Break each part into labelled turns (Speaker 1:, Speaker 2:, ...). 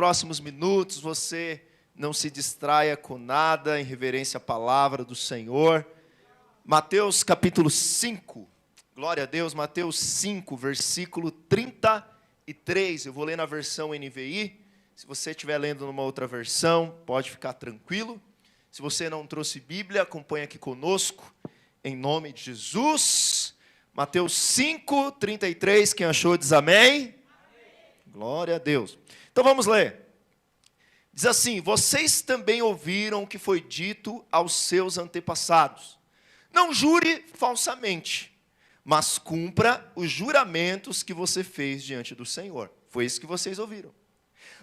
Speaker 1: próximos minutos você não se distraia com nada, em reverência à palavra do Senhor. Mateus capítulo 5, glória a Deus, Mateus 5, versículo 33. Eu vou ler na versão NVI. Se você estiver lendo numa outra versão, pode ficar tranquilo. Se você não trouxe Bíblia, acompanhe aqui conosco, em nome de Jesus. Mateus 5, 33, quem achou diz amém? Amém. Glória a Deus. Então vamos ler. Diz assim: vocês também ouviram o que foi dito aos seus antepassados. Não jure falsamente, mas cumpra os juramentos que você fez diante do Senhor. Foi isso que vocês ouviram.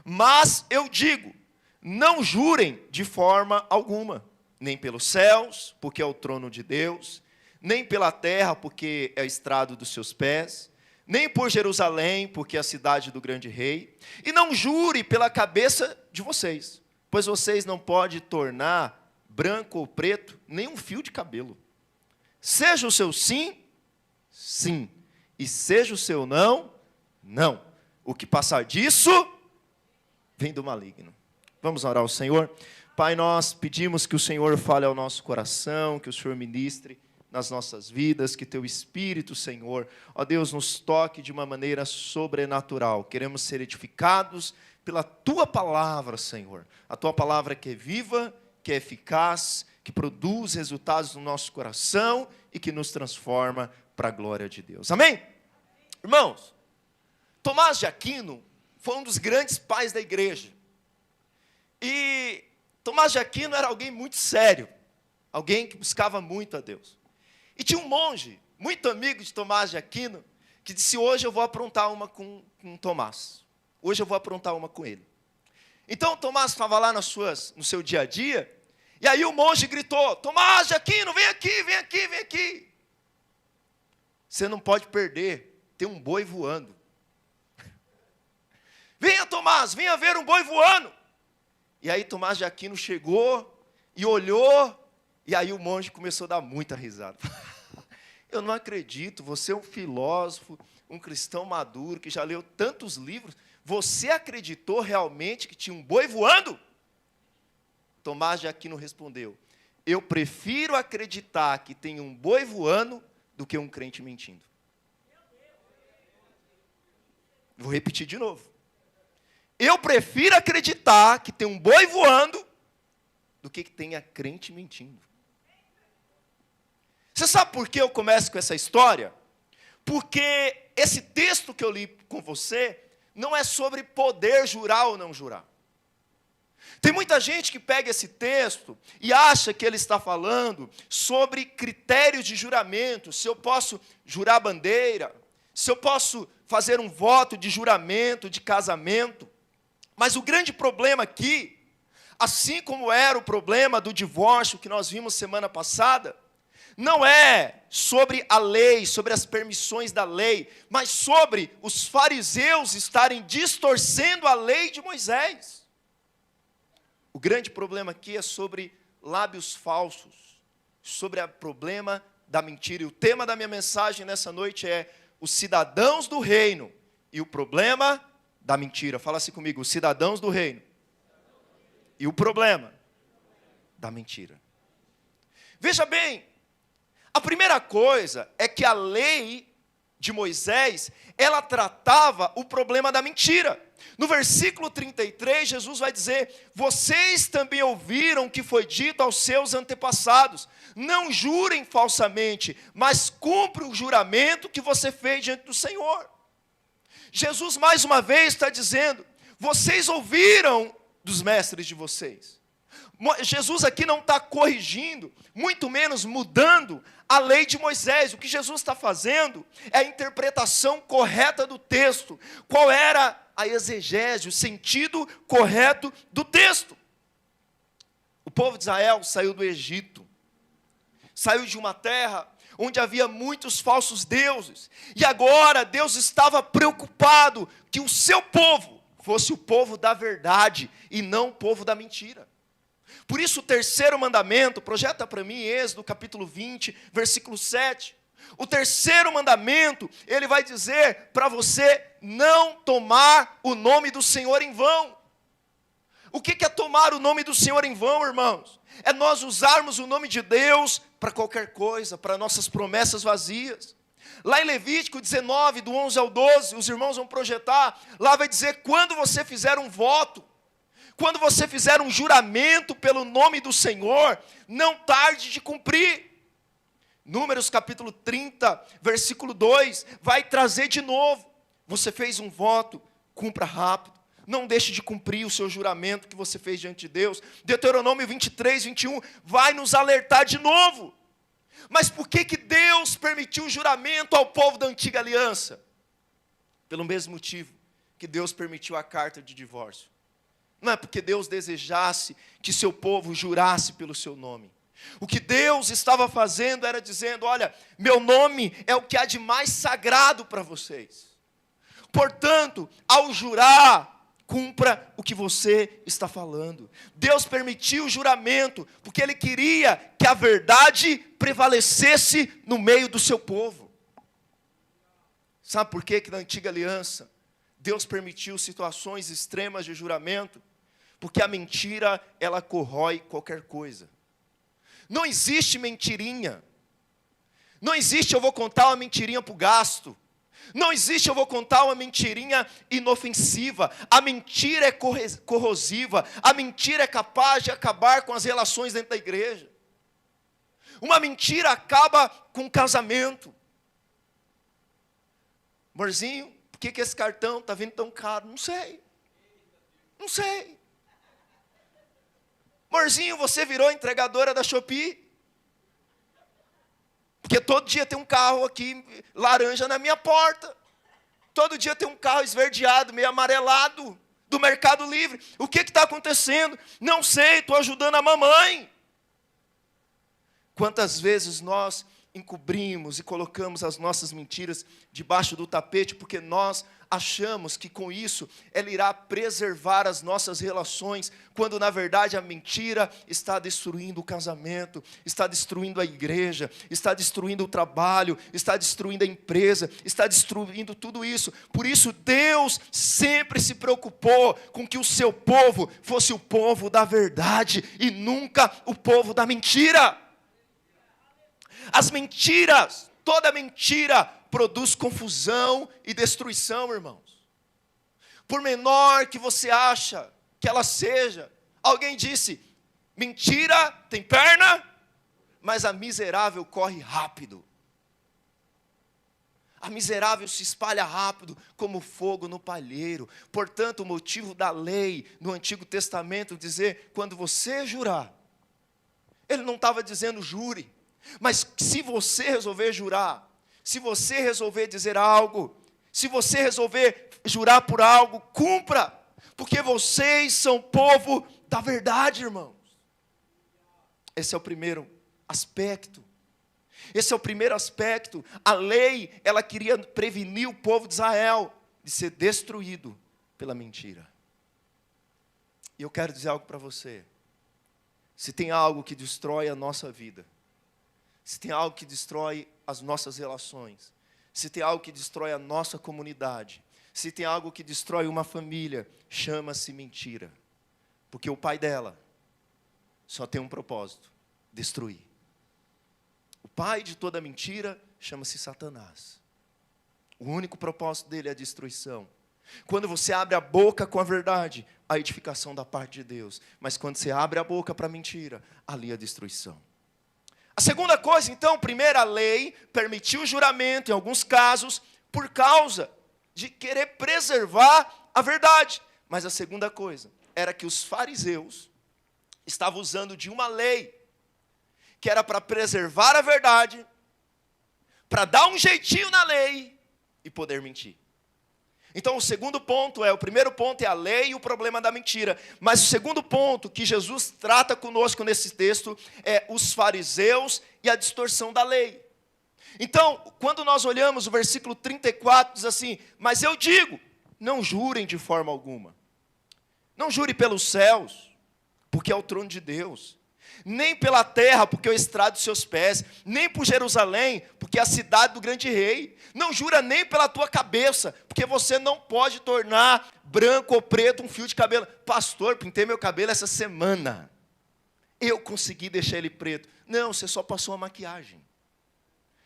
Speaker 1: Mas eu digo, não jurem de forma alguma, nem pelos céus, porque é o trono de Deus, nem pela terra, porque é o estrado dos seus pés, nem por Jerusalém, porque é a cidade do grande rei, e não jure pela cabeça de vocês, pois vocês não podem tornar branco ou preto nem um fio de cabelo. Seja o seu sim, sim, e seja o seu não, não. O que passar disso, vem do maligno. Vamos orar ao Senhor. Pai, nós pedimos que o Senhor fale ao nosso coração, que o Senhor ministre nas nossas vidas, que Teu Espírito, Senhor, ó Deus, nos toque de uma maneira sobrenatural. Queremos ser edificados pela Tua palavra, Senhor. A Tua palavra que é viva, que é eficaz, que produz resultados no nosso coração e que nos transforma para a glória de Deus. Amém? Irmãos, Tomás de Aquino foi um dos grandes pais da igreja. E Tomás de Aquino era alguém muito sério, alguém que buscava muito a Deus. E tinha um monge, muito amigo de Tomás de Aquino, que disse: hoje eu vou aprontar uma com Tomás. Hoje eu vou aprontar uma com ele. Então Tomás estava lá no seu dia a dia, e aí o monge gritou: Tomás de Aquino, vem aqui, vem aqui, vem aqui. Você não pode perder, tem um boi voando. Venha, Tomás, venha ver um boi voando. E aí Tomás de Aquino chegou e olhou, e aí o monge começou a dar muita risada. Eu não acredito, você é um filósofo, um cristão maduro, que já leu tantos livros, você acreditou realmente que tinha um boi voando? Tomás de Aquino respondeu: eu prefiro acreditar que tem um boi voando do que um crente mentindo. Vou repetir de novo. Eu prefiro acreditar que tem um boi voando do que tenha crente mentindo. Você sabe por que eu começo com essa história? Porque esse texto que eu li com você não é sobre poder jurar ou não jurar. Tem muita gente que pega esse texto e acha que ele está falando sobre critérios de juramento, se eu posso jurar bandeira, se eu posso fazer um voto de juramento, de casamento. Mas o grande problema aqui, assim como era o problema do divórcio que nós vimos semana passada, não é sobre a lei, sobre as permissões da lei, mas sobre os fariseus estarem distorcendo a lei de Moisés. O grande problema aqui é sobre lábios falsos, sobre o problema da mentira. E o tema da minha mensagem nessa noite é os cidadãos do reino e o problema da mentira. Fala assim comigo: os cidadãos do reino e o problema da mentira. Veja bem, a primeira coisa é que a lei de Moisés, ela tratava o problema da mentira. No versículo 33, Jesus vai dizer: vocês também ouviram o que foi dito aos seus antepassados. Não jurem falsamente, mas cumpra o juramento que você fez diante do Senhor. Jesus mais uma vez está dizendo: vocês ouviram dos mestres de vocês. Jesus aqui não está corrigindo, muito menos mudando a lei de Moisés. O que Jesus está fazendo é a interpretação correta do texto. Qual era a exegese, o sentido correto do texto? O povo de Israel saiu do Egito, saiu de uma terra onde havia muitos falsos deuses, e agora Deus estava preocupado que o seu povo fosse o povo da verdade e não o povo da mentira. Por isso o terceiro mandamento, projeta para mim Êxodo capítulo 20, versículo 7. O terceiro mandamento, ele vai dizer para você não tomar o nome do Senhor em vão. O que é tomar o nome do Senhor em vão, irmãos? É nós usarmos o nome de Deus para qualquer coisa, para nossas promessas vazias. Lá em Levítico 19, do 11 ao 12, os irmãos vão projetar, lá vai dizer, quando você fizer um voto, quando você fizer um juramento pelo nome do Senhor, não tarde de cumprir. Números capítulo 30, versículo 2, vai trazer de novo. Você fez um voto, cumpra rápido. Não deixe de cumprir o seu juramento que você fez diante de Deus. Deuteronômio 23, 21, vai nos alertar de novo. Mas por que Deus permitiu o juramento ao povo da antiga aliança? Pelo mesmo motivo que Deus permitiu a carta de divórcio. Não é porque Deus desejasse que seu povo jurasse pelo seu nome. O que Deus estava fazendo era dizendo, olha, meu nome é o que há de mais sagrado para vocês. Portanto, ao jurar, cumpra o que você está falando. Deus permitiu o juramento, porque Ele queria que a verdade prevalecesse no meio do seu povo. Sabe por que na antiga aliança, Deus permitiu situações extremas de juramento? Porque a mentira, ela corrói qualquer coisa. Não existe mentirinha. Não existe eu vou contar uma mentirinha para o gasto. Não existe eu vou contar uma mentirinha inofensiva. A mentira é corrosiva. A mentira é capaz de acabar com as relações dentro da igreja. Uma mentira acaba com o casamento. Amorzinho, por que esse cartão está vindo tão caro? Não sei. Não sei. Amorzinho, você virou entregadora da Shopee? Porque todo dia tem um carro aqui, laranja, na minha porta. Todo dia tem um carro esverdeado, meio amarelado, do Mercado Livre. O que está acontecendo? Não sei, estou ajudando a mamãe. Quantas vezes nós encobrimos e colocamos as nossas mentiras debaixo do tapete, porque nós achamos que com isso ela irá preservar as nossas relações, quando na verdade a mentira está destruindo o casamento, está destruindo a igreja, está destruindo o trabalho, está destruindo a empresa, está destruindo tudo isso. Por isso Deus sempre se preocupou com que o seu povo fosse o povo da verdade e nunca o povo da mentira. As mentiras, toda mentira produz confusão e destruição, irmãos. Por menor que você acha que ela seja, alguém disse, mentira tem perna, mas a miserável corre rápido. A miserável se espalha rápido como fogo no palheiro. Portanto, o motivo da lei no Antigo Testamento dizer, quando você jurar, ele não estava dizendo jure, mas se você resolver jurar, se você resolver dizer algo, se você resolver jurar por algo, cumpra, porque vocês são povo da verdade, irmãos. Esse é o primeiro aspecto. Esse é o primeiro aspecto. A lei, ela queria prevenir o povo de Israel de ser destruído pela mentira. E eu quero dizer algo para você. Se tem algo que destrói a nossa vida, se tem algo que destrói as nossas relações, se tem algo que destrói a nossa comunidade, se tem algo que destrói uma família, chama-se mentira. Porque o pai dela só tem um propósito: destruir. O pai de toda mentira chama-se Satanás. O único propósito dele é a destruição. Quando você abre a boca com a verdade, a edificação da parte de Deus. Mas quando você abre a boca para a mentira, ali a destruição. A segunda coisa, então, primeiro, a lei permitiu o juramento, em alguns casos, por causa de querer preservar a verdade. Mas a segunda coisa, era que os fariseus estavam usando de uma lei, que era para preservar a verdade, para dar um jeitinho na lei e poder mentir. Então o primeiro ponto é a lei e o problema da mentira. Mas o segundo ponto que Jesus trata conosco nesse texto é os fariseus e a distorção da lei. Então, quando nós olhamos o versículo 34, diz assim, mas eu digo, não jurem de forma alguma. Não jure pelos céus, porque é o trono de Deus. nem pela terra, porque é o estrado dos seus pés, nem por Jerusalém, porque é a cidade do grande rei. Não jura nem pela tua cabeça, porque você não pode tornar branco ou preto um fio de cabelo. Pastor, pintei meu cabelo essa semana, eu consegui deixar ele preto. Não, você só passou a maquiagem.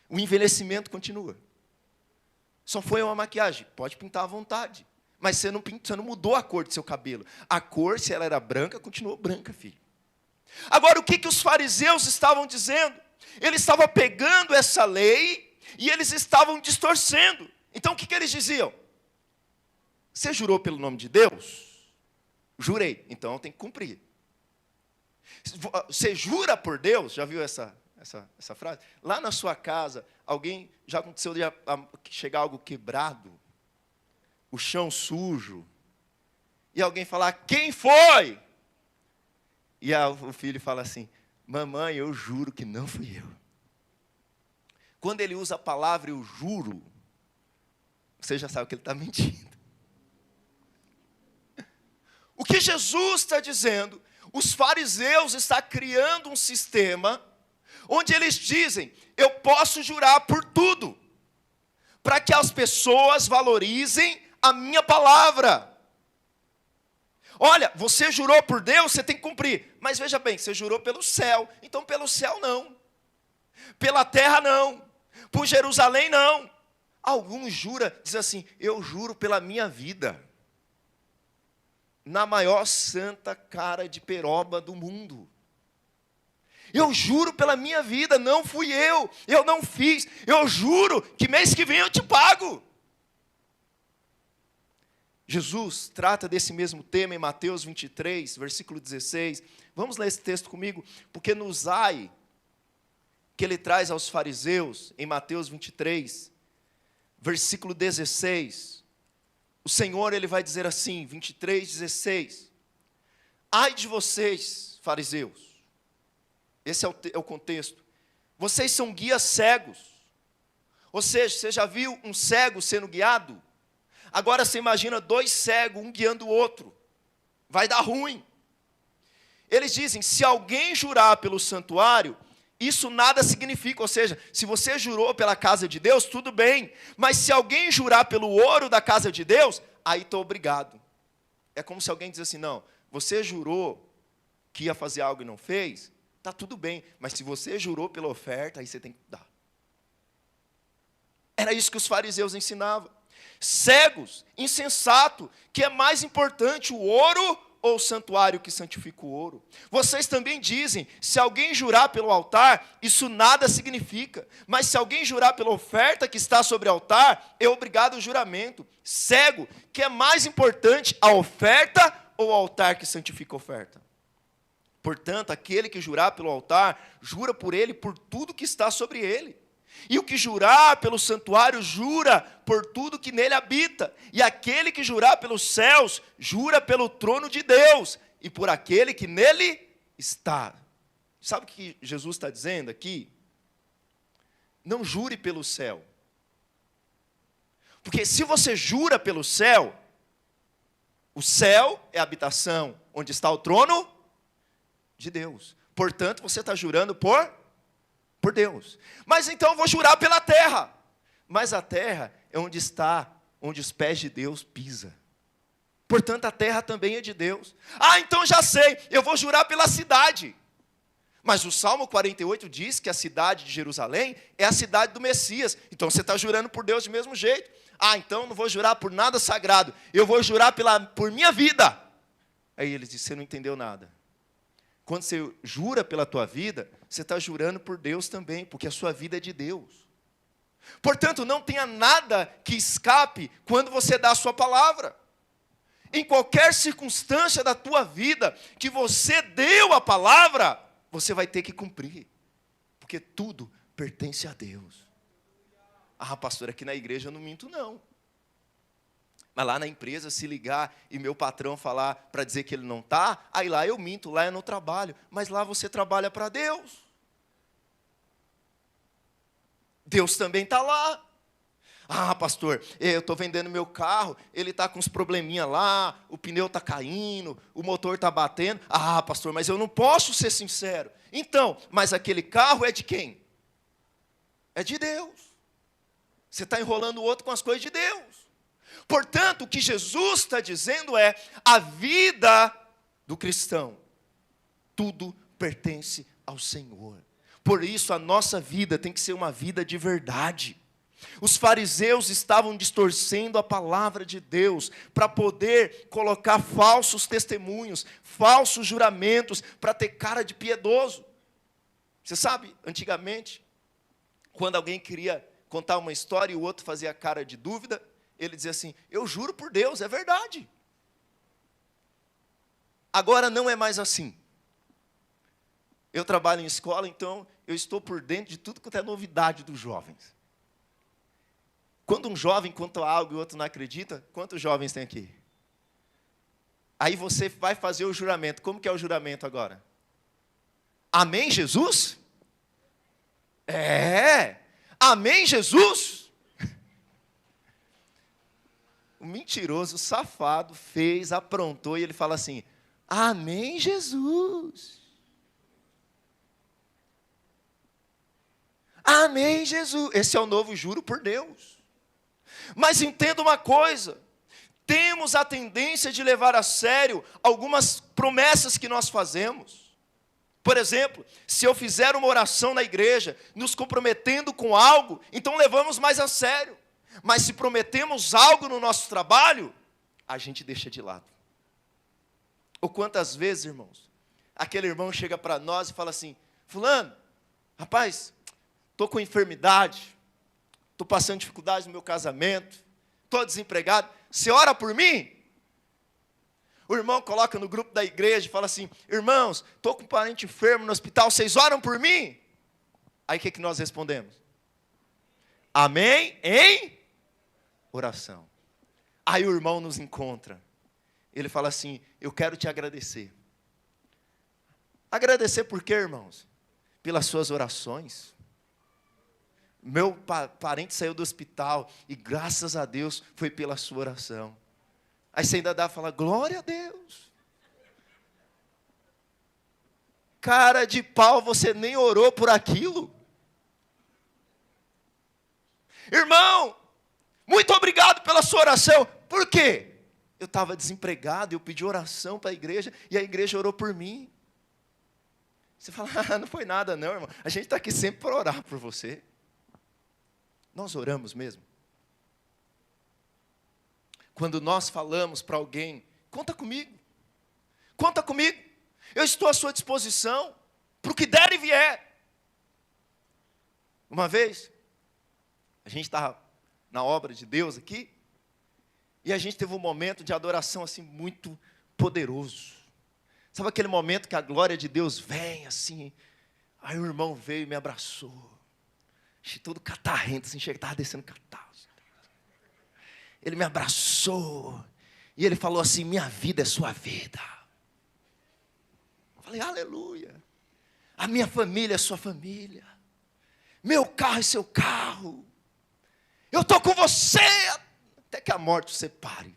Speaker 1: O envelhecimento continua. Só foi uma maquiagem. Pode pintar à vontade. Mas você não mudou a cor do seu cabelo. A cor, se ela era branca, continuou branca, filho. Agora, o que os fariseus estavam dizendo? Eles estavam pegando essa lei e eles estavam distorcendo. Então, o que eles diziam? Você jurou pelo nome de Deus? Jurei, então tem que cumprir. Você jura por Deus? Já viu essa frase? Lá na sua casa, alguém, já aconteceu de chegar algo quebrado, o chão sujo, e alguém falar, quem foi? E o filho fala assim, mamãe, eu juro que não fui eu. Quando ele usa a palavra eu juro, você já sabe que ele está mentindo. O que Jesus está dizendo, os fariseus estão criando um sistema onde eles dizem, eu posso jurar por tudo, para que as pessoas valorizem a minha palavra. Olha, você jurou por Deus, você tem que cumprir. Mas veja bem, você jurou pelo céu, então pelo céu não. Pela terra não. Por Jerusalém não. Alguns juram, dizem assim, eu juro pela minha vida. Na maior santa cara de peroba do mundo. Eu juro pela minha vida, não fui eu não fiz. Eu juro que mês que vem eu te pago. Jesus trata desse mesmo tema em Mateus 23, versículo 16. Vamos ler esse texto comigo, porque nos ai que ele traz aos fariseus, em Mateus 23, versículo 16. O Senhor, ele vai dizer assim, 23, 16. Ai de vocês, fariseus. Esse é o contexto. Vocês são guias cegos. Ou seja, você já viu um cego sendo guiado? Agora você imagina dois cegos, um guiando o outro. Vai dar ruim. Eles dizem, se alguém jurar pelo santuário, isso nada significa. Ou seja, se você jurou pela casa de Deus, tudo bem. Mas se alguém jurar pelo ouro da casa de Deus, aí estou obrigado. É como se alguém dissesse assim, não, você jurou que ia fazer algo e não fez, está tudo bem. Mas se você jurou pela oferta, aí você tem que dar. Era isso que os fariseus ensinavam. Cegos, insensato, que é mais importante o ouro ou o santuário que santifica o ouro? Vocês também dizem, se alguém jurar pelo altar, isso nada significa. Mas se alguém jurar pela oferta que está sobre o altar, é obrigado ao juramento. Cego, que é mais importante a oferta ou o altar que santifica a oferta? Portanto, aquele que jurar pelo altar, jura por ele, por tudo que está sobre ele. E o que jurar pelo santuário, jura por tudo que nele habita. E aquele que jurar pelos céus, jura pelo trono de Deus e por aquele que nele está. Sabe o que Jesus está dizendo aqui? Não jure pelo céu. Porque se você jura pelo céu, o céu é a habitação onde está o trono de Deus. Portanto, você está jurando por Deus. Mas então eu vou jurar pela terra. Mas a terra é onde os pés de Deus pisam. Portanto, a terra também é de Deus. Ah, então já sei, eu vou jurar pela cidade. Mas o Salmo 48 diz que a cidade de Jerusalém é a cidade do Messias. Então você está jurando por Deus do mesmo jeito. Ah, então não vou jurar por nada sagrado. Eu vou jurar por minha vida. Aí eles dizem, você não entendeu nada. Quando você jura pela tua vida, você está jurando por Deus também, porque a sua vida é de Deus. Portanto, não tenha nada que escape quando você dá a sua palavra. Em qualquer circunstância da tua vida que você deu a palavra, você vai ter que cumprir. Porque tudo pertence a Deus. Ah, pastor, aqui na igreja eu não minto não. Mas lá na empresa, se ligar e meu patrão falar para dizer que ele não está, aí lá eu minto, lá eu não trabalho. Mas lá você trabalha para Deus. Deus também está lá. Ah, pastor, eu estou vendendo meu carro, ele está com uns probleminha lá, o pneu está caindo, o motor está batendo. Ah, pastor, mas eu não posso ser sincero. Então, mas aquele carro é de quem? É de Deus. Você está enrolando o outro com as coisas de Deus. Portanto, o que Jesus está dizendo é, a vida do cristão, tudo pertence ao Senhor. Por isso, a nossa vida tem que ser uma vida de verdade. Os fariseus estavam distorcendo a palavra de Deus para poder colocar falsos testemunhos, falsos juramentos, para ter cara de piedoso. Você sabe, antigamente, quando alguém queria contar uma história e o outro fazia cara de dúvida, ele dizia assim, eu juro por Deus, é verdade. Agora não é mais assim. Eu trabalho em escola, então eu estou por dentro de tudo quanto é novidade dos jovens. Quando um jovem conta algo e o outro não acredita, quantos jovens tem aqui? Aí você vai fazer o juramento. Como que é o juramento agora? Amém, Jesus? É. Amém, Jesus? O mentiroso, o safado, fez, aprontou e ele fala assim, amém, Jesus. Amém, Jesus. Esse é o novo juro por Deus. Mas entenda uma coisa, temos a tendência de levar a sério algumas promessas que nós fazemos. Por exemplo, se eu fizer uma oração na igreja, nos comprometendo com algo, então levamos mais a sério. Mas se prometemos algo no nosso trabalho, a gente deixa de lado. Ou quantas vezes, irmãos, aquele irmão chega para nós e fala assim, fulano, rapaz, estou com enfermidade, estou passando dificuldade no meu casamento, estou desempregado, você ora por mim? O irmão coloca no grupo da igreja e fala assim, irmãos, estou com um parente enfermo no hospital, vocês oram por mim? Aí o que nós respondemos? Amém em oração. Aí o irmão nos encontra, ele fala assim, eu quero te agradecer. Agradecer por quê, irmãos? Pelas suas orações. Meu parente saiu do hospital e graças a Deus foi pela sua oração. Aí você ainda dá e fala, glória a Deus. Cara de pau, você nem orou por aquilo. Irmão, muito obrigado pela sua oração. Por quê? Eu estava desempregado, eu pedi oração para a igreja e a igreja orou por mim. Você fala, não foi nada não, irmão. A gente está aqui sempre para orar por você. Nós oramos mesmo. Quando nós falamos para alguém, conta comigo. Conta comigo. Eu estou à sua disposição para o que der e vier. Uma vez, a gente estava na obra de Deus aqui, e a gente teve um momento de adoração assim muito poderoso. Sabe aquele momento que a glória de Deus vem assim? Aí o irmão veio e me abraçou. Todo catarrento, assim, chega, estava descendo catarro. Ele me abraçou. E ele falou assim, minha vida é sua vida. Eu falei, aleluia. A minha família é sua família. Meu carro é seu carro. Eu estou com você até que a morte o separe.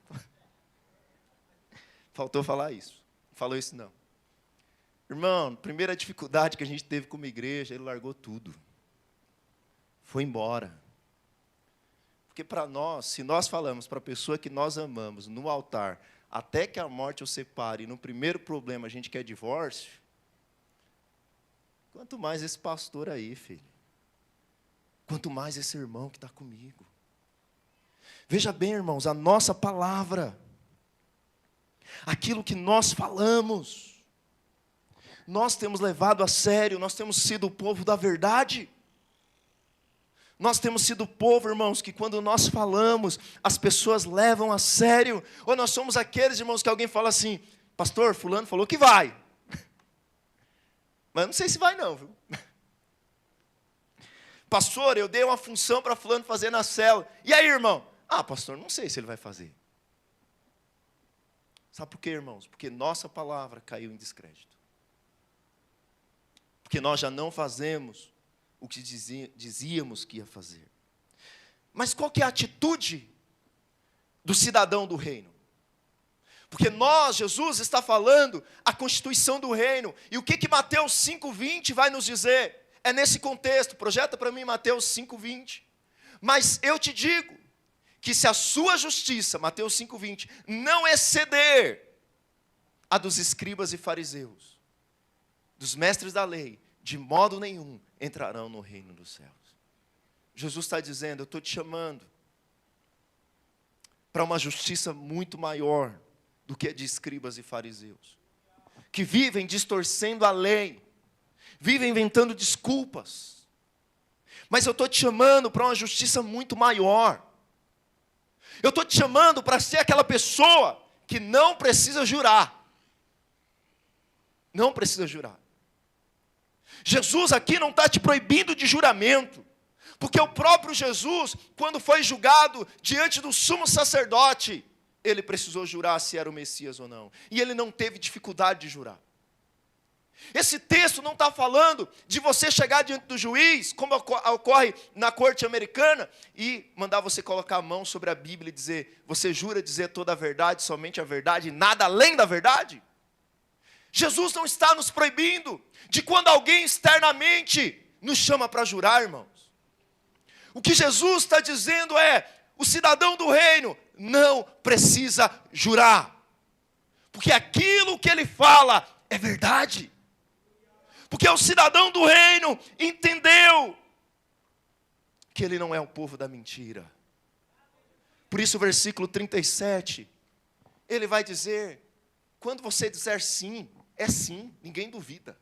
Speaker 1: Faltou falar isso. Não falou isso não. Irmão, primeira dificuldade que a gente teve como igreja, ele largou tudo. Foi embora. Porque para nós, se nós falamos para a pessoa que nós amamos no altar, até que a morte o separe, e no primeiro problema a gente quer divórcio, quanto mais esse pastor aí, filho. Quanto mais esse irmão que está comigo. Veja bem, irmãos, a nossa palavra, aquilo que nós falamos, nós temos levado a sério, nós temos sido o povo da verdade. Nós temos sido o povo, irmãos, que quando nós falamos, as pessoas levam a sério. Ou nós somos aqueles, irmãos, que alguém fala assim, pastor, fulano falou que vai. Mas não sei se vai não, viu? Pastor, eu dei uma função para fulano fazer na célula. E aí, irmão? Ah, pastor, não sei se ele vai fazer. Sabe por quê, irmãos? Porque nossa palavra caiu em descrédito. Porque nós já não fazemos o que dizíamos que ia fazer. Mas qual que é a atitude do cidadão do reino? Porque Jesus está falando a constituição do reino. E o que Mateus 5,20 vai nos dizer? É nesse contexto. Projeta para mim Mateus 5,20. Mas eu te digo que se a sua justiça, Mateus 5,20, não exceder a dos escribas e fariseus, dos mestres da lei, de modo nenhum entrarão no reino dos céus. Jesus está dizendo, eu estou te chamando para uma justiça muito maior do que a de escribas e fariseus, que vivem distorcendo a lei, vivem inventando desculpas. Mas eu estou te chamando para uma justiça muito maior. Eu estou te chamando para ser aquela pessoa que não precisa jurar. Não precisa jurar. Jesus aqui não está te proibindo de juramento. Porque o próprio Jesus, quando foi julgado diante do sumo sacerdote, ele precisou jurar se era o Messias ou não. E ele não teve dificuldade de jurar. Esse texto não está falando de você chegar diante do juiz, como ocorre na corte americana, e mandar você colocar a mão sobre a Bíblia e dizer, você jura dizer toda a verdade, somente a verdade, e nada além da verdade? Jesus não está nos proibindo de quando alguém externamente nos chama para jurar, irmãos. O que Jesus está dizendo é, o cidadão do reino não precisa jurar, porque aquilo que ele fala é verdade. Porque o cidadão do reino entendeu que ele não é o povo da mentira. Por isso o versículo 37, ele vai dizer, quando você disser sim, é sim, ninguém duvida.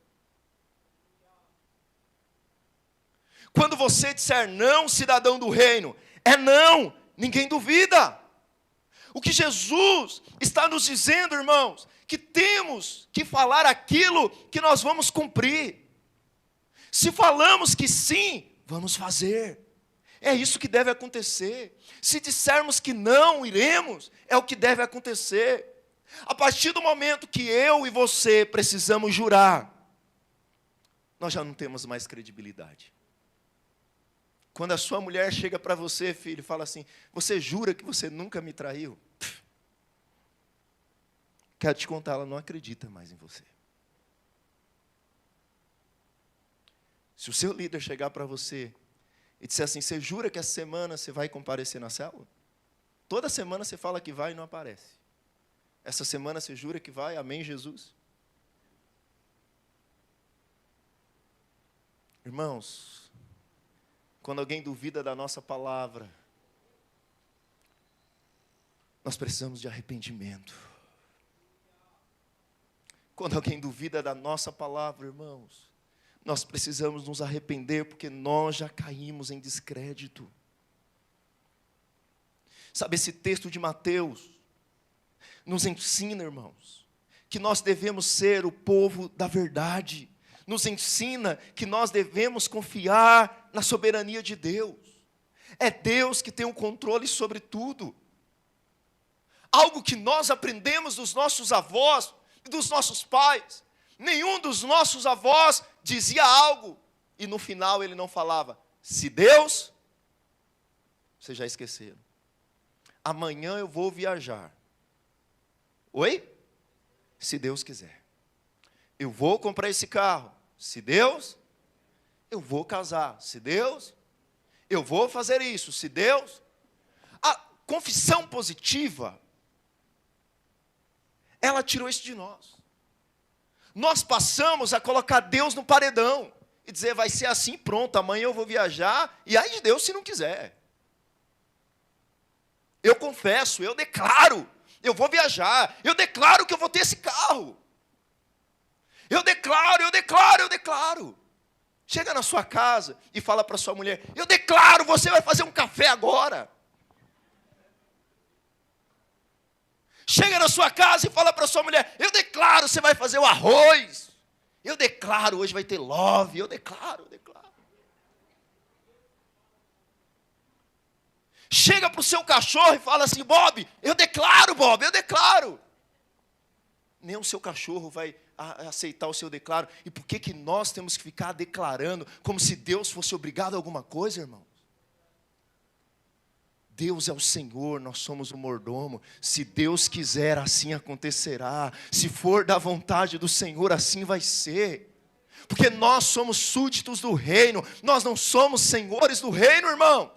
Speaker 1: Quando você disser não, cidadão do reino, é não, ninguém duvida. O que Jesus está nos dizendo, irmãos, que temos que falar aquilo que nós vamos cumprir. Se falamos que sim, vamos fazer. É isso que deve acontecer. Se dissermos que não iremos, é o que deve acontecer. A partir do momento que eu e você precisamos jurar, nós já não temos mais credibilidade. Quando a sua mulher chega para você, filho, e fala assim, você jura que você nunca me traiu? Quero te contar, ela não acredita mais em você. Se o seu líder chegar para você e disser assim, você jura que essa semana você vai comparecer na célula? Toda semana você fala que vai e não aparece. Essa semana você jura que vai, amém, Jesus? Irmãos, quando alguém duvida da nossa palavra, nós precisamos de arrependimento. Quando alguém duvida da nossa palavra, irmãos, nós precisamos nos arrepender, porque nós já caímos em descrédito. Sabe, esse texto de Mateus nos ensina, irmãos, que nós devemos ser o povo da verdade. Nos ensina que nós devemos confiar na soberania de Deus. É Deus que tem o controle sobre tudo. Algo que nós aprendemos dos nossos avós, dos nossos pais. Nenhum dos nossos avós dizia algo e no final ele não falava, se Deus, vocês já esqueceram, amanhã eu vou viajar. Oi? Se Deus quiser. Eu vou comprar esse carro. Se Deus, eu vou casar. Se Deus, eu vou fazer isso. Se Deus, a confissão positiva, ela tirou isso de nós. Nós passamos a colocar Deus no paredão e dizer, vai ser assim, pronto, amanhã eu vou viajar, e aí de Deus se não quiser. Eu confesso, eu declaro, eu vou viajar, eu declaro que eu vou ter esse carro. Eu declaro. Chega na sua casa e fala para sua mulher, eu declaro, você vai fazer um café agora. Chega na sua casa e fala para sua mulher, eu declaro, você vai fazer o arroz. Eu declaro, hoje vai ter love. Eu declaro. Chega para o seu cachorro e fala assim, Bob, eu declaro. Nem o seu cachorro vai aceitar o seu declaro. E por que nós temos que ficar declarando como se Deus fosse obrigado a alguma coisa, irmãos? Deus é o Senhor, nós somos o mordomo. Se Deus quiser, assim acontecerá. Se for da vontade do Senhor, assim vai ser. Porque nós somos súditos do reino, nós não somos senhores do reino, irmãos.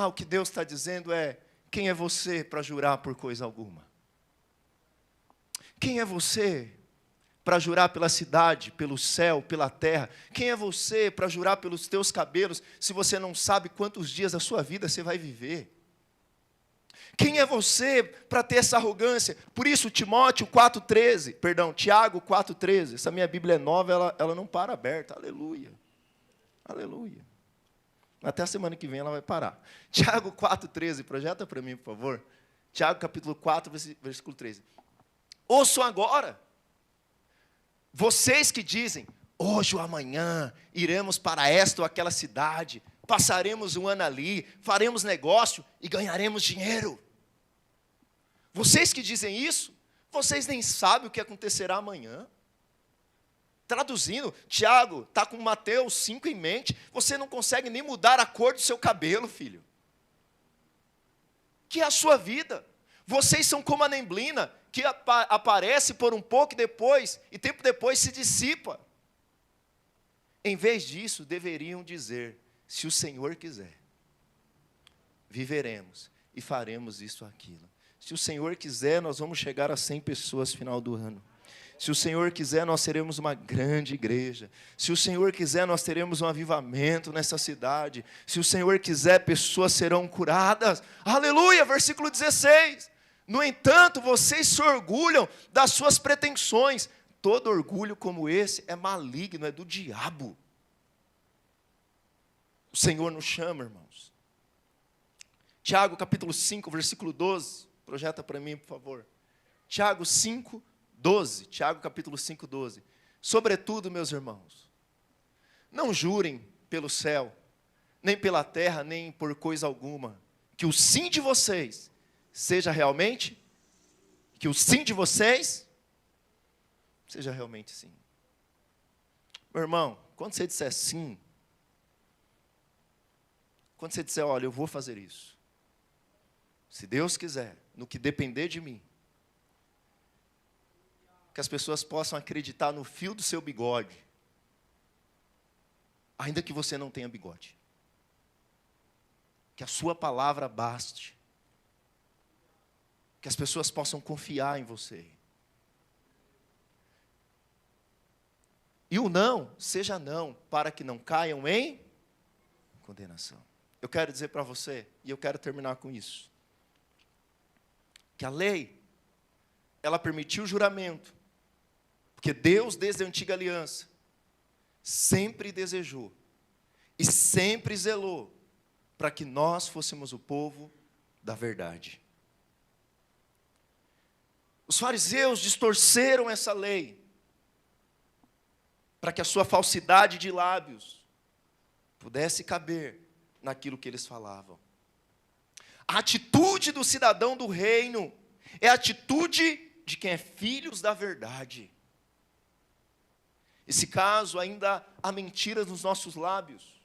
Speaker 1: O que Deus está dizendo é: quem é você para jurar por coisa alguma? Quem é você para jurar pela cidade, pelo céu, pela terra? Quem é você para jurar pelos teus cabelos, se você não sabe quantos dias da sua vida você vai viver? Quem é você para ter essa arrogância? Por isso, Tiago 4,13, essa minha Bíblia é nova, ela não para aberta, aleluia, aleluia. Até a semana que vem ela vai parar. Tiago 4,13, projeta para mim, por favor. Tiago capítulo 4, versículo 13. Ouçam agora, vocês que dizem: hoje ou amanhã iremos para esta ou aquela cidade, passaremos um ano ali, faremos negócio e ganharemos dinheiro. Vocês que dizem isso, vocês nem sabem o que acontecerá amanhã. Traduzindo, Tiago está com Mateus 5 em mente. Você não consegue nem mudar a cor do seu cabelo, filho. Que é a sua vida. Vocês são como a neblina, que aparece por um pouco e tempo depois se dissipa. Em vez disso, deveriam dizer: se o Senhor quiser, viveremos e faremos isso ou aquilo. Se o Senhor quiser, nós vamos chegar a 100 pessoas no final do ano. Se o Senhor quiser, nós teremos uma grande igreja. Se o Senhor quiser, nós teremos um avivamento nessa cidade. Se o Senhor quiser, pessoas serão curadas. Aleluia, versículo 16. No entanto, vocês se orgulham das suas pretensões. Todo orgulho como esse é maligno, é do diabo. O Senhor nos chama, irmãos. Tiago capítulo 5, versículo 12. Projeta para mim, por favor. Tiago 5, 12. Tiago capítulo 5, 12. Sobretudo, meus irmãos, não jurem pelo céu, nem pela terra, nem por coisa alguma, que o sim de vocês seja realmente, que o sim de vocês seja realmente sim. Meu irmão, quando você disser sim, quando você disser: olha, eu vou fazer isso, se Deus quiser, no que depender de mim, que as pessoas possam acreditar no fio do seu bigode, ainda que você não tenha bigode, que a sua palavra baste, que as pessoas possam confiar em você. E o não, seja não, para que não caiam em condenação. Eu quero dizer para você, e eu quero terminar com isso, que a lei, ela permitiu o juramento, porque Deus, desde a antiga aliança, sempre desejou e sempre zelou para que nós fôssemos o povo da verdade. Os fariseus distorceram essa lei para que a sua falsidade de lábios pudesse caber naquilo que eles falavam. A atitude do cidadão do reino é a atitude de quem é filhos da verdade. Esse caso, ainda há mentiras nos nossos lábios.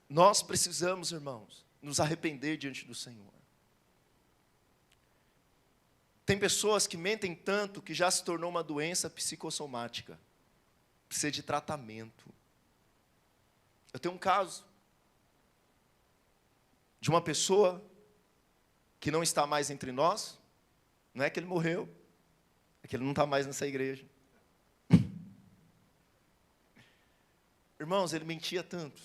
Speaker 1: Nós precisamos, irmãos, nos arrepender diante do Senhor. Tem pessoas que mentem tanto que já se tornou uma doença psicossomática. Precisa de tratamento. Eu tenho um caso de uma pessoa que não está mais entre nós. Não é que ele morreu, é que ele não está mais nessa igreja. Irmãos, ele mentia tanto,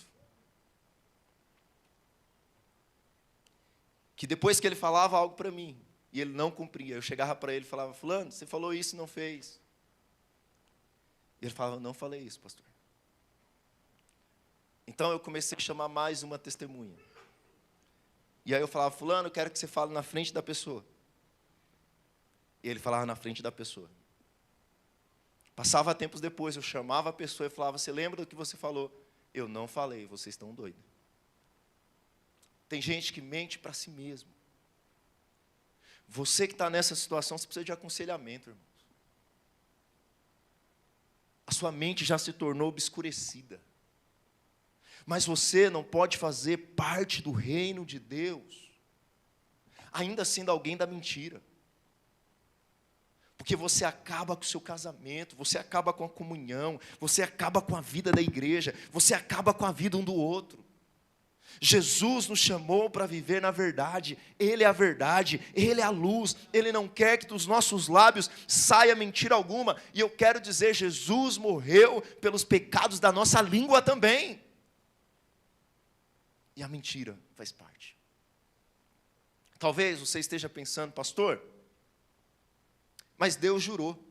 Speaker 1: que depois que ele falava algo para mim, e ele não cumpria, eu chegava para ele e falava: fulano, você falou isso e não fez. E ele falava: não falei isso, pastor. Então eu comecei a chamar mais uma testemunha. E aí eu falava: fulano, eu quero que você fale na frente da pessoa. E ele falava na frente da pessoa. Passava tempos depois, eu chamava a pessoa e falava: você lembra do que você falou? Eu não falei, vocês estão doidos. Tem gente que mente para si mesmo. Você que está nessa situação, você precisa de aconselhamento, irmãos. A sua mente já se tornou obscurecida. Mas você não pode fazer parte do reino de Deus, ainda sendo alguém da mentira. Porque você acaba com o seu casamento, você acaba com a comunhão, você acaba com a vida da igreja, você acaba com a vida um do outro. Jesus nos chamou para viver na verdade, Ele é a verdade, Ele é a luz, Ele não quer que dos nossos lábios saia mentira alguma. E eu quero dizer, Jesus morreu pelos pecados da nossa língua também. E a mentira faz parte. Talvez você esteja pensando, pastor, mas Deus jurou.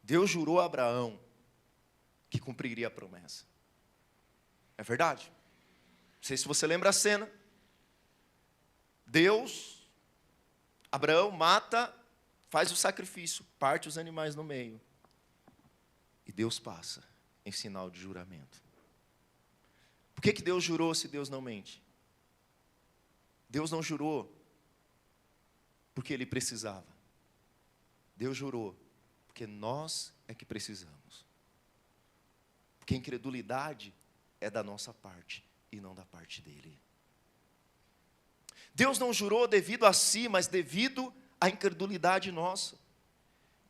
Speaker 1: Deus jurou a Abraão que cumpriria a promessa. É verdade? Não sei se você lembra a cena. Abraão mata, faz o sacrifício, parte os animais no meio. E Deus passa em sinal de juramento. Por que Deus jurou se Deus não mente? Deus não jurou porque Ele precisava. Deus jurou porque nós é que precisamos. Porque a incredulidade é da nossa parte e não da parte dele. Deus não jurou devido a si, mas devido à incredulidade nossa.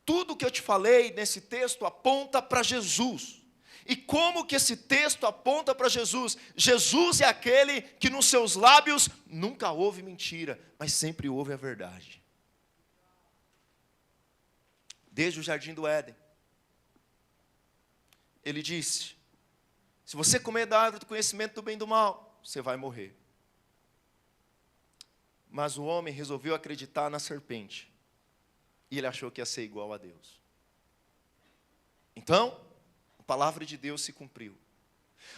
Speaker 1: Tudo que eu te falei nesse texto aponta para Jesus. E como que esse texto aponta para Jesus? Jesus é aquele que nos seus lábios nunca houve mentira, mas sempre houve a verdade. Desde o jardim do Éden, Ele disse: se você comer da árvore do conhecimento do bem e do mal, você vai morrer. Mas o homem resolveu acreditar na serpente. E ele achou que ia ser igual a Deus. Então, a palavra de Deus se cumpriu.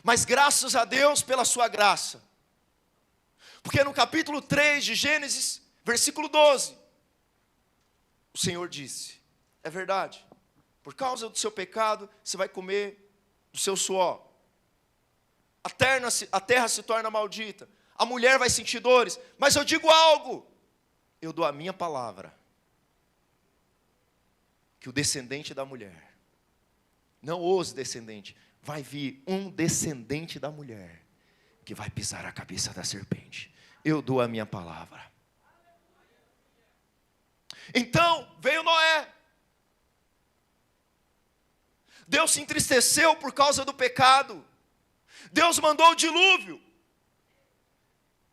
Speaker 1: Mas graças a Deus pela sua graça. Porque no capítulo 3 de Gênesis, versículo 12, o Senhor disse: é verdade, por causa do seu pecado, você vai comer do seu suor. A terra se torna maldita, a mulher vai sentir dores, mas eu digo algo, eu dou a minha palavra, que o descendente da mulher, não os descendentes, vai vir um descendente da mulher, que vai pisar a cabeça da serpente. Eu dou a minha palavra. Então, veio Noé. Deus se entristeceu por causa do pecado. Deus mandou o dilúvio.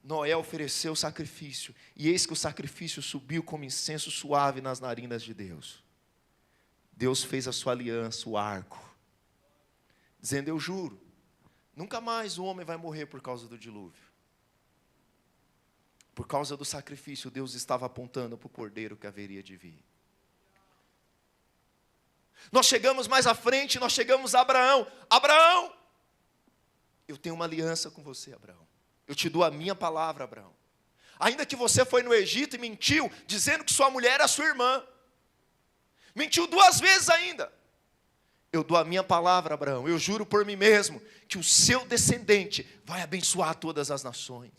Speaker 1: Noé ofereceu o sacrifício. E eis que o sacrifício subiu como incenso suave nas narinas de Deus. Deus fez a sua aliança, o arco, dizendo: eu juro, nunca mais o homem vai morrer por causa do dilúvio. Por causa do sacrifício, Deus estava apontando para o cordeiro que haveria de vir. Nós chegamos mais à frente, nós chegamos a Abraão. Abraão, eu tenho uma aliança com você, Abraão. Eu te dou a minha palavra, Abraão. Ainda que você foi no Egito e mentiu, dizendo que sua mulher era sua irmã. Mentiu 2 vezes ainda. Eu dou a minha palavra, Abraão. Eu juro por mim mesmo que o seu descendente vai abençoar todas as nações.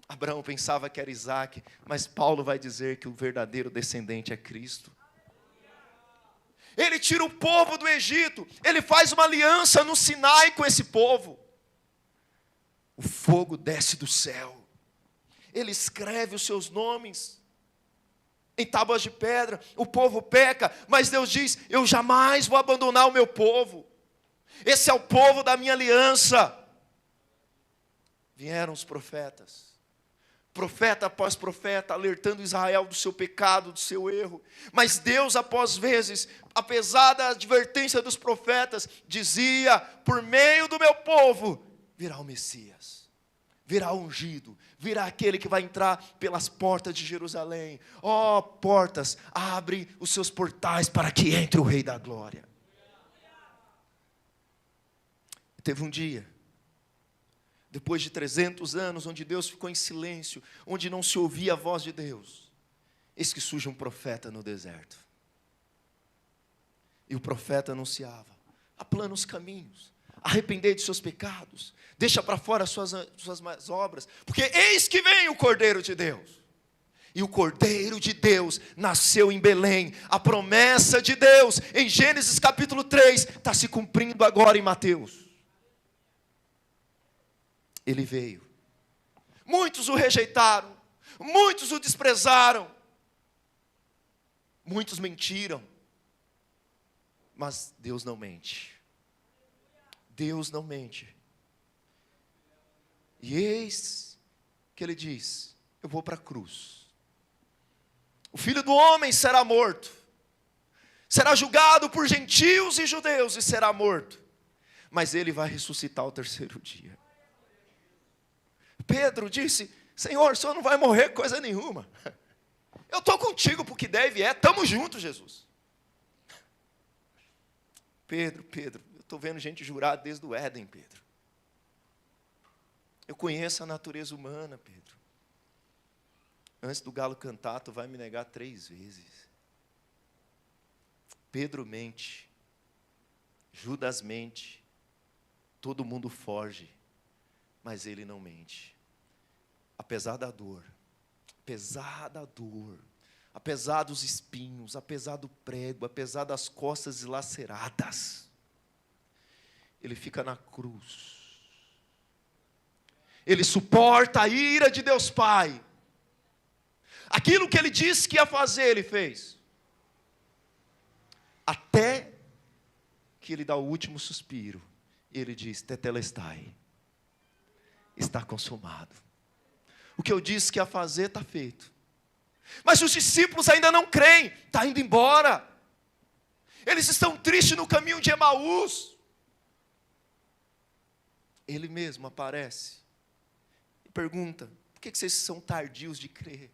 Speaker 1: Abraão pensava que era Isaac, mas Paulo vai dizer que o verdadeiro descendente é Cristo. Ele tira o povo do Egito, ele faz uma aliança no Sinai com esse povo. O fogo desce do céu, ele escreve os seus nomes em tábuas de pedra. O povo peca, mas Deus diz: eu jamais vou abandonar o meu povo. Esse é o povo da minha aliança. Vieram os profetas, profeta após profeta, alertando Israel do seu pecado, do seu erro. Mas Deus, após vezes, apesar da advertência dos profetas, dizia: por meio do meu povo virá o Messias, virá o ungido, virá aquele que vai entrar pelas portas de Jerusalém. Ó portas, abre os seus portais para que entre o Rei da Glória. Teve um dia, depois de 300 anos, onde Deus ficou em silêncio, onde não se ouvia a voz de Deus, eis que surge um profeta no deserto. E o profeta anunciava: aplana os caminhos, arrependei de seus pecados, deixa para fora suas más obras, porque eis que vem o Cordeiro de Deus. E o Cordeiro de Deus nasceu em Belém. A promessa de Deus em Gênesis capítulo 3 está se cumprindo agora em Mateus. Ele veio. Muitos o rejeitaram, muitos o desprezaram, muitos mentiram. Mas Deus não mente. Deus não mente. E eis que ele diz: eu vou para a cruz. O Filho do Homem será morto. Será julgado por gentios e judeus e será morto. Mas ele vai ressuscitar ao terceiro dia. Pedro disse: Senhor, o Senhor não vai morrer coisa nenhuma. Eu estou contigo porque deve estamos juntos, Jesus. Pedro, eu estou vendo gente jurar desde o Éden, Pedro. Eu conheço a natureza humana, Pedro. Antes do galo cantar, tu vai me negar 3 vezes. Pedro mente. Judas mente. Todo mundo foge. Mas ele não mente. Apesar da dor. Apesar dos espinhos, apesar do prego, apesar das costas dilaceradas, ele fica na cruz. Ele suporta a ira de Deus Pai. Aquilo que ele disse que ia fazer, ele fez. Até que ele dá o último suspiro. E ele diz: tetelestai. Está consumado. O que eu disse que ia fazer, está feito. Mas os discípulos ainda não creem. Está indo embora. Eles estão tristes no caminho de Emaús. Ele mesmo aparece. E pergunta: por que vocês são tardios de crer?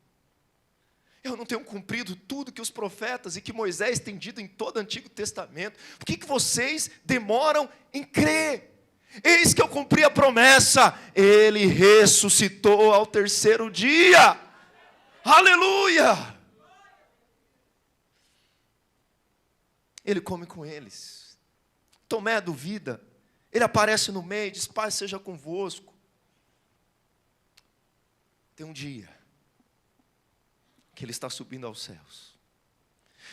Speaker 1: Eu não tenho cumprido tudo que os profetas e que Moisés tem dito em todo o Antigo Testamento. Por que vocês demoram em crer? Eis que eu cumpri a promessa. Ele ressuscitou ao terceiro dia. Aleluia! Ele come com eles. Tomé duvida. Ele aparece no meio e diz: Pai, seja convosco. Tem um dia que ele está subindo aos céus.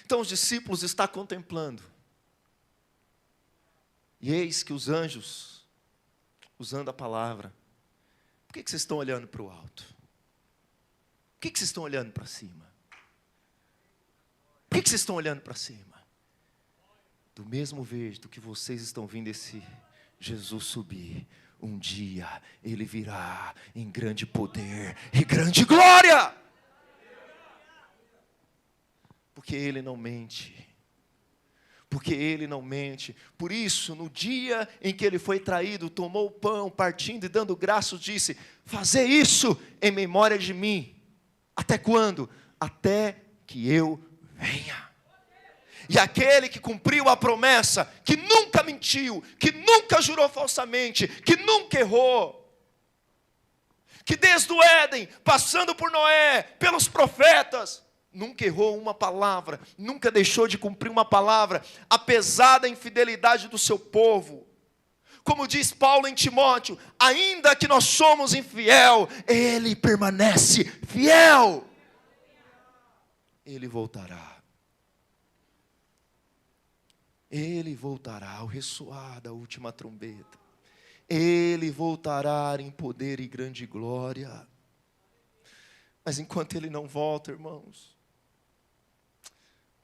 Speaker 1: Então os discípulos estão contemplando. E eis que os anjos, usando a palavra: por que vocês estão olhando para o alto? Por que vocês estão olhando para cima? Por que vocês estão olhando para cima? Do mesmo jeito que vocês estão vendo esse Jesus subir, um dia ele virá em grande poder e grande glória. Porque ele não mente. Porque ele não mente. Por isso, no dia em que ele foi traído, tomou o pão, partindo e dando graças, disse: fazei isso em memória de mim. Até quando? Até que eu venha. E aquele que cumpriu a promessa, que nunca mentiu, que nunca jurou falsamente, que nunca errou, que desde o Éden, passando por Noé, pelos profetas, nunca errou uma palavra, nunca deixou de cumprir uma palavra, apesar da infidelidade do seu povo. Como diz Paulo em Timóteo: ainda que nós somos infiel, ele permanece fiel. Ele voltará. Ele voltará ao ressoar da última trombeta. Ele voltará em poder e grande glória. Mas enquanto ele não volta, irmãos,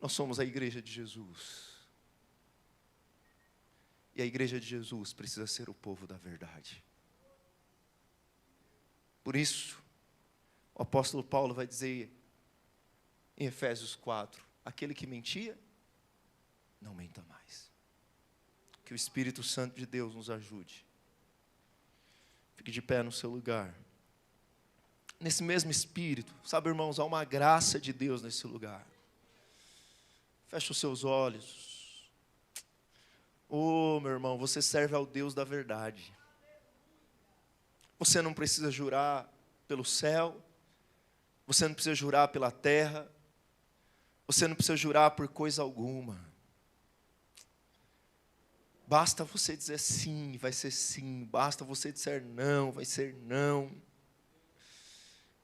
Speaker 1: nós somos a igreja de Jesus. E a igreja de Jesus precisa ser o povo da verdade. Por isso, o apóstolo Paulo vai dizer em Efésios 4: aquele que mentia, não menta mais. Que o Espírito Santo de Deus nos ajude. Fique de pé no seu lugar. Nesse mesmo Espírito, sabe, irmãos, há uma graça de Deus nesse lugar. Feche os seus olhos. Oh, meu irmão, você serve ao Deus da verdade. Você não precisa jurar pelo céu. Você não precisa jurar pela terra. Você não precisa jurar por coisa alguma. Basta você dizer sim, vai ser sim. Basta você dizer não, vai ser não.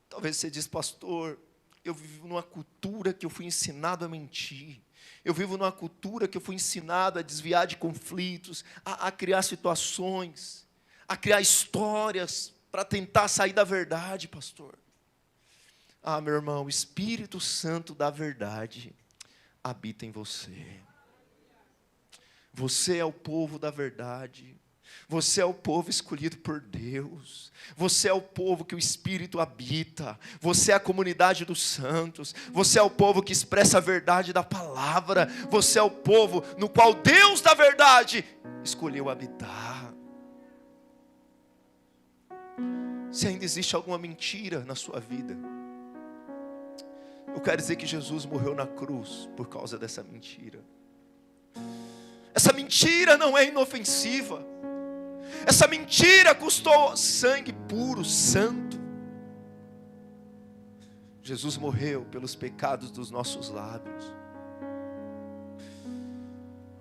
Speaker 1: Talvez você diz: pastor, Eu vivo numa cultura que eu fui ensinado a mentir. Eu vivo numa cultura que eu fui ensinado a desviar de conflitos, a criar situações, a criar histórias para tentar sair da verdade, pastor. Ah, meu irmão, o Espírito Santo da verdade habita em você. Você é o povo da verdade. Você é o povo escolhido por Deus. Você é o povo que o Espírito habita. Você é a comunidade dos santos. Você é o povo que expressa a verdade da palavra. Você é o povo no qual Deus da verdade escolheu habitar. Se ainda existe alguma mentira na sua vida, eu quero dizer que Jesus morreu na cruz por causa dessa mentira. Essa mentira não é inofensiva. Essa mentira custou sangue puro, santo. Jesus morreu pelos pecados dos nossos lábios.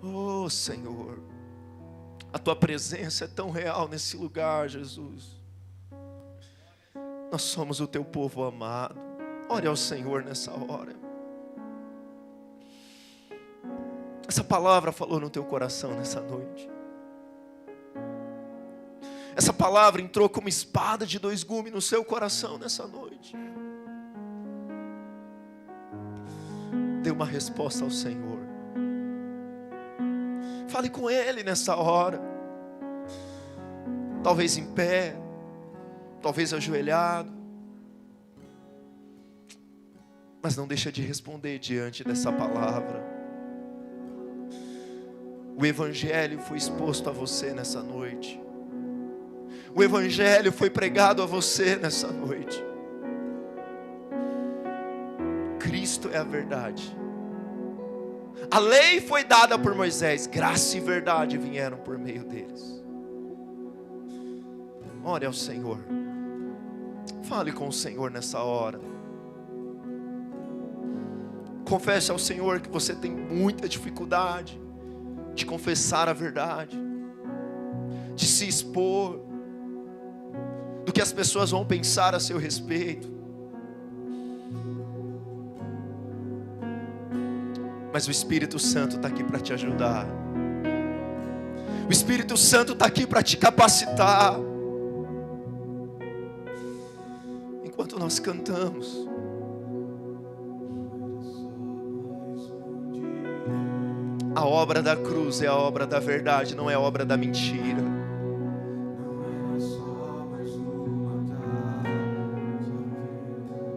Speaker 1: Oh, Senhor, a Tua presença é tão real nesse lugar, Jesus. Nós somos o Teu povo amado. Ore ao Senhor nessa hora. Essa palavra falou no teu coração nessa noite. Essa palavra entrou como espada de dois gumes no seu coração nessa noite. Dê uma resposta ao Senhor. Fale com Ele nessa hora. Talvez em pé, talvez ajoelhado. Mas não deixa de responder diante dessa palavra. O Evangelho foi exposto a você nessa noite. O Evangelho foi pregado a você nessa noite. Cristo é a verdade. A lei foi dada por Moisés. Graça e verdade vieram por meio deles. Ore ao Senhor. Fale com o Senhor nessa hora. Confesse ao Senhor que você tem muita dificuldade de confessar a verdade, de se expor, do que as pessoas vão pensar a seu respeito. Mas o Espírito Santo está aqui para te ajudar. O Espírito Santo está aqui para te capacitar. Enquanto nós cantamos, a obra da cruz é a obra da verdade, não é a obra da mentira.